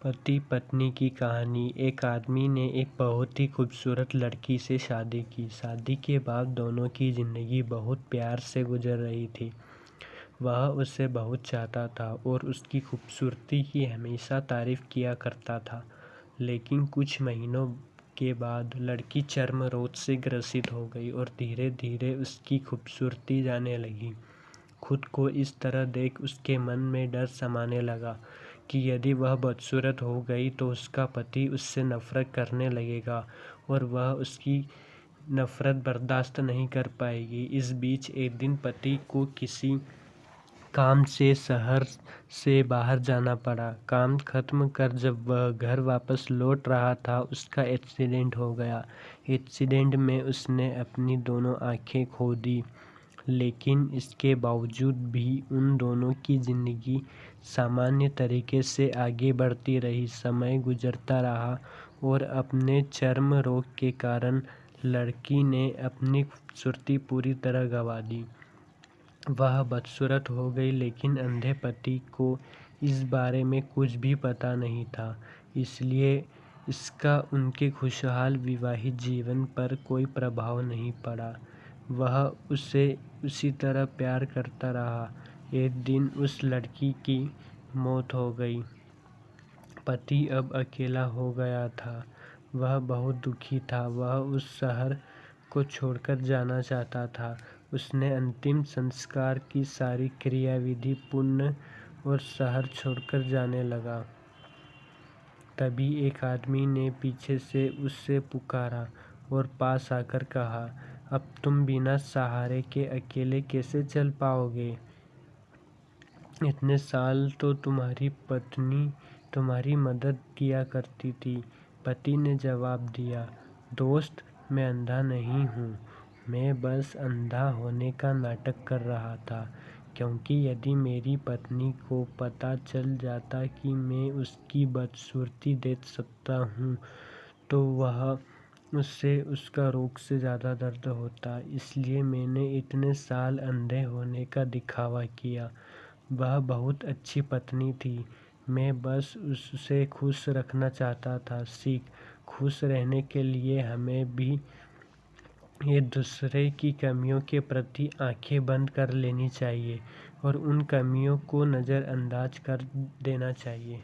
पति पत्नी की कहानी। एक आदमी ने एक बहुत ही खूबसूरत लड़की से शादी की। शादी के बाद दोनों की ज़िंदगी बहुत प्यार से गुजर रही थी। वह उसे बहुत चाहता था और उसकी खूबसूरती की हमेशा तारीफ़ किया करता था। लेकिन कुछ महीनों के बाद लड़की चर्म रोग से ग्रसित हो गई और धीरे धीरे उसकी खूबसूरती जाने लगी। खुद को इस तरह देख उसके मन में डर समाने लगा कि यदि वह बदसूरत हो गई तो उसका पति उससे नफ़रत करने लगेगा और वह उसकी नफ़रत बर्दाश्त नहीं कर पाएगी। इस बीच एक दिन पति को किसी काम से शहर से बाहर जाना पड़ा। काम खत्म कर जब वह घर वापस लौट रहा था, उसका एक्सीडेंट हो गया। एक्सीडेंट में उसने अपनी दोनों आँखें खो दी, लेकिन इसके बावजूद भी उन दोनों की ज़िंदगी सामान्य तरीके से आगे बढ़ती रही। समय गुजरता रहा और अपने चर्म रोग के कारण लड़की ने अपनी खूबसूरती पूरी तरह गंवा दी। वह बदसूरत हो गई, लेकिन अंधे पति को इस बारे में कुछ भी पता नहीं था, इसलिए इसका उनके खुशहाल विवाहित जीवन पर कोई प्रभाव नहीं पड़ा। वह उसे उसी तरह प्यार करता रहा। एक दिन उस लड़की की मौत हो गई। पति अब अकेला हो गया था। वह बहुत दुखी था। वह उस शहर को छोड़कर जाना चाहता था। उसने अंतिम संस्कार की सारी क्रियाविधि पूर्ण और शहर छोड़कर जाने लगा। तभी एक आदमी ने पीछे से उससे पुकारा और पास आकर कहा, अब तुम बिना सहारे के अकेले कैसे चल पाओगे? इतने साल तो तुम्हारी पत्नी तुम्हारी मदद किया करती थी। पति ने जवाब दिया, दोस्त, मैं अंधा नहीं हूँ। मैं बस अंधा होने का नाटक कर रहा था, क्योंकि यदि मेरी पत्नी को पता चल जाता कि मैं उसकी बदसूरती देख सकता हूँ तो वह उससे उसका रोग से ज़्यादा दर्द होता। इसलिए मैंने इतने साल अंधे होने का दिखावा किया। वह बहुत अच्छी पत्नी थी। मैं बस उसे खुश रखना चाहता था। सीख, खुश रहने के लिए हमें भी एक दूसरे की कमियों के प्रति आंखें बंद कर लेनी चाहिए और उन कमियों को नज़रअंदाज कर देना चाहिए।